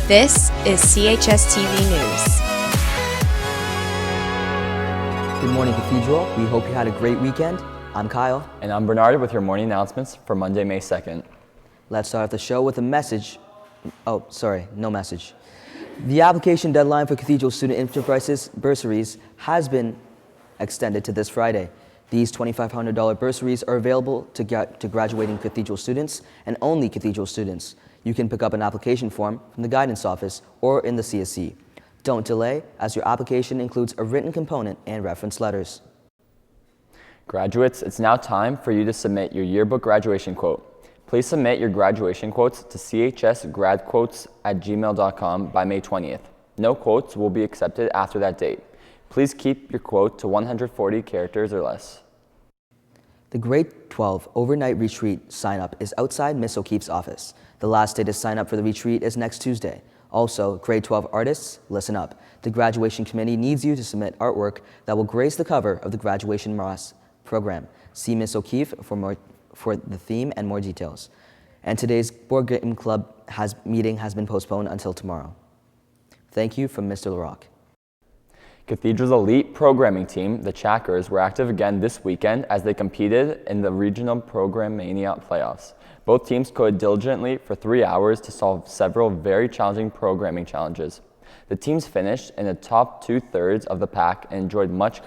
This is CHS TV News. Good morning, Cathedral. We hope you had a great weekend. I'm Kyle. And I'm Bernard with your morning announcements for Monday, May 2nd. Let's start off the show with a message. Oh, sorry, no message. The application deadline for Cathedral Student Enterprises bursaries has been extended to this Friday. These $2,500 bursaries are available to graduating Cathedral students and only Cathedral students. You can pick up an application form from the guidance office or in the CSC. Don't delay, as your application includes a written component and reference letters. Graduates, it's now time for you to submit your yearbook graduation quote. Please submit your graduation quotes to chsgradquotes@gmail.com by May 20th. No quotes will be accepted after that date. Please keep your quote to 140 characters or less. The Grade 12 overnight retreat sign-up is outside Miss O'Keefe's office. The last day to sign up for the retreat is next Tuesday. Also, Grade 12 artists, listen up. The graduation committee needs you to submit artwork that will grace the cover of the graduation Moss program. See Miss O'Keefe for the theme and more details. And today's board game club meeting has been postponed until tomorrow. Thank you from Mr. LaRock. Cathedral's elite programming team, the Chackers, were active again this weekend as they competed in the regional Program Mania playoffs. Both teams coded diligently for 3 hours to solve several very challenging programming challenges. The teams finished in the top 2/3 of the pack and enjoyed much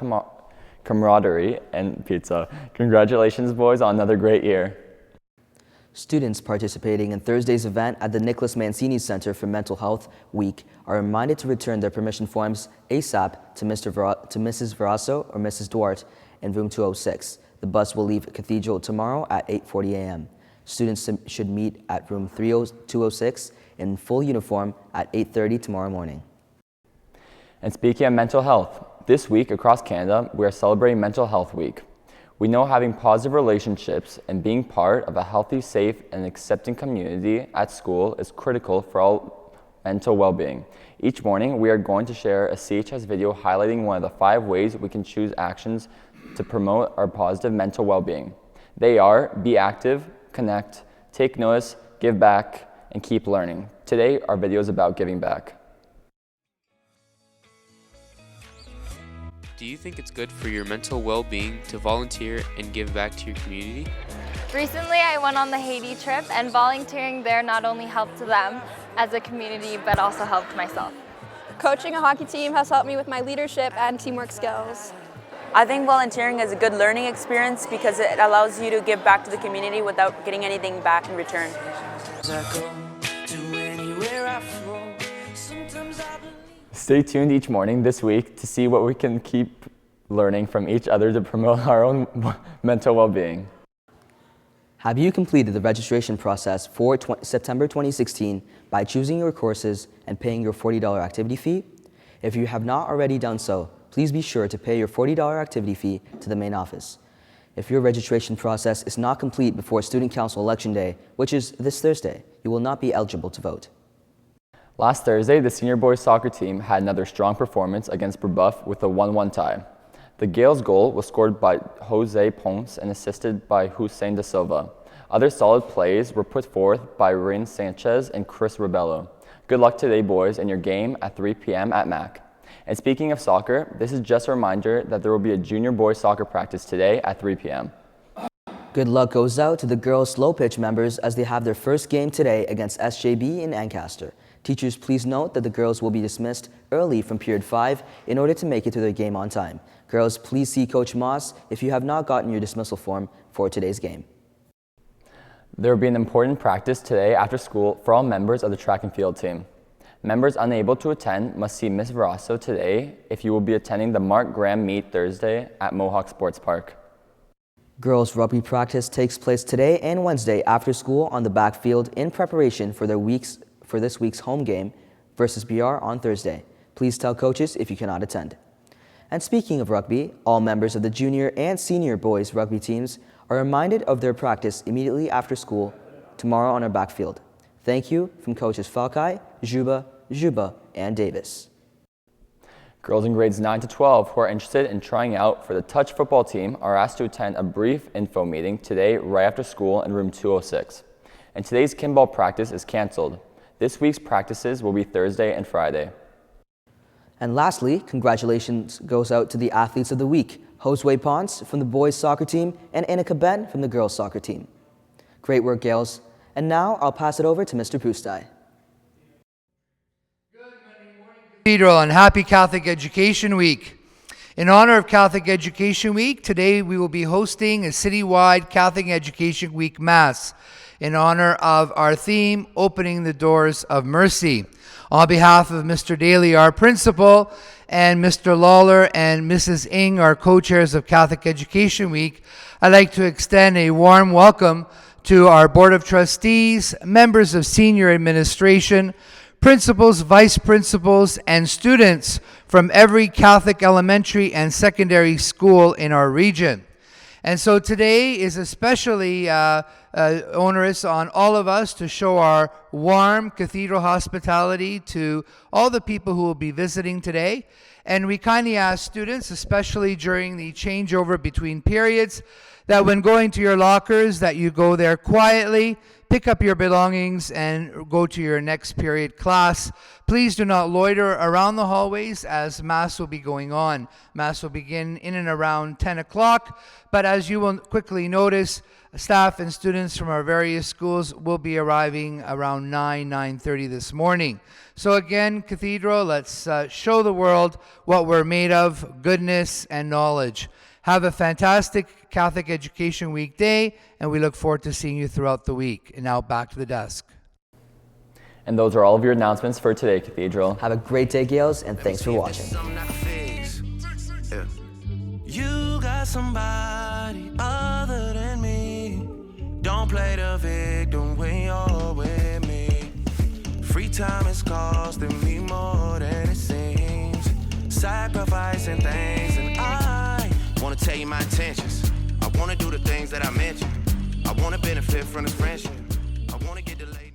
camaraderie and pizza. Congratulations, boys, on another great year. Students participating in Thursday's event at the Nicholas Mancini Center for Mental Health Week are reminded to return their permission forms ASAP to Mrs. Verasso or Mrs. Duarte in room 206. The bus will leave Cathedral tomorrow at 8:40 a.m. Students should meet at room 206 in full uniform at 8:30 tomorrow morning. And speaking of mental health, this week across Canada, we are celebrating Mental Health Week. We know having positive relationships and being part of a healthy, safe, and accepting community at school is critical for all mental well-being. Each morning, we are going to share a CHS video highlighting one of the 5 ways we can choose actions to promote our positive mental well-being. They are: be active, connect, take notice, give back, and keep learning. Today, our video is about giving back. Do you think it's good for your mental well-being to volunteer and give back to your community? Recently, I went on the Haiti trip, and volunteering there not only helped them as a community, but also helped myself. Coaching a hockey team has helped me with my leadership and teamwork skills. I think volunteering is a good learning experience because it allows you to give back to the community without getting anything back in return. Stay tuned each morning this week to see what we can keep learning from each other to promote our own mental well-being. Have you completed the registration process for September 2016 by choosing your courses and paying your $40 activity fee? If you have not already done so, please be sure to pay your $40 activity fee to the main office. If your registration process is not complete before Student Council Election Day, which is this Thursday, you will not be eligible to vote. Last Thursday, the senior boys soccer team had another strong performance against Brebeuf with a 1-1 tie. The Gales' goal was scored by Jose Ponce and assisted by Hussein da Silva. Other solid plays were put forth by Rain Sanchez and Chris Rebello. Good luck today, boys, in your game at 3 p.m. at MAC. And speaking of soccer, this is just a reminder that there will be a junior boys soccer practice today at 3 p.m. Good luck goes out to the girls' slow pitch members as they have their first game today against SJB in Ancaster. Teachers, please note that the girls will be dismissed early from period 5 in order to make it to their game on time. Girls, please see Coach Moss if you have not gotten your dismissal form for today's game. There will be an important practice today after school for all members of the track and field team. Members unable to attend must see Ms. Verasso today if you will be attending the Mark Graham meet Thursday at Mohawk Sports Park. Girls rugby practice takes place today and Wednesday after school on the backfield in preparation for this week's home game versus BR on Thursday. Please tell coaches if you cannot attend. And speaking of rugby, all members of the junior and senior boys rugby teams are reminded of their practice immediately after school tomorrow on our backfield. Thank you from coaches Falkai, Juba, and Davis. Girls in grades 9 to 12 who are interested in trying out for the touch football team are asked to attend a brief info meeting today right after school in room 206. And today's kimball practice is canceled. This week's practices will be Thursday and Friday. And lastly, congratulations goes out to the athletes of the week, Josue Ponce from the boys soccer team and Annika Ben from the girls soccer team. Great work, Gales. And now I'll pass it over to Mr. Pustai. Cathedral and happy Catholic Education Week. In honor of Catholic Education Week, today we will be hosting a citywide Catholic Education Week Mass in honor of our theme, Opening the Doors of Mercy. On behalf of Mr. Daly, our principal, and Mr. Lawler and Mrs. Ng, our co-chairs of Catholic Education Week, I'd like to extend a warm welcome to our Board of Trustees, members of senior administration, principals, vice principals, and students from every Catholic elementary and secondary school in our region. And so today is especially onerous on all of us to show our warm cathedral hospitality to all the people who will be visiting today. And we kindly ask students, especially during the changeover between periods, that when going to your lockers, that you go there quietly, pick up your belongings, and go to your next period class. Please do not loiter around the hallways as Mass will be going on. Mass will begin in and around 10 o'clock, but as you will quickly notice, staff and students from our various schools will be arriving around 9:30 this morning. So again, Cathedral, let's show the world what we're made of, goodness and knowledge. Have a fantastic Catholic Education Week day, and we look forward to seeing you throughout the week. And now back to the desk. And those are all of your announcements for today, Cathedral. Have a great day, Gales, and thanks for watching. You got somebody other than me. Don't play the victim when you're with me. Free time is costing me more than it seems. Sacrificing things, and I wanna tell you my intentions. I wanna do the things that I mentioned. I wanna benefit from this friendship. I wanna get delayed.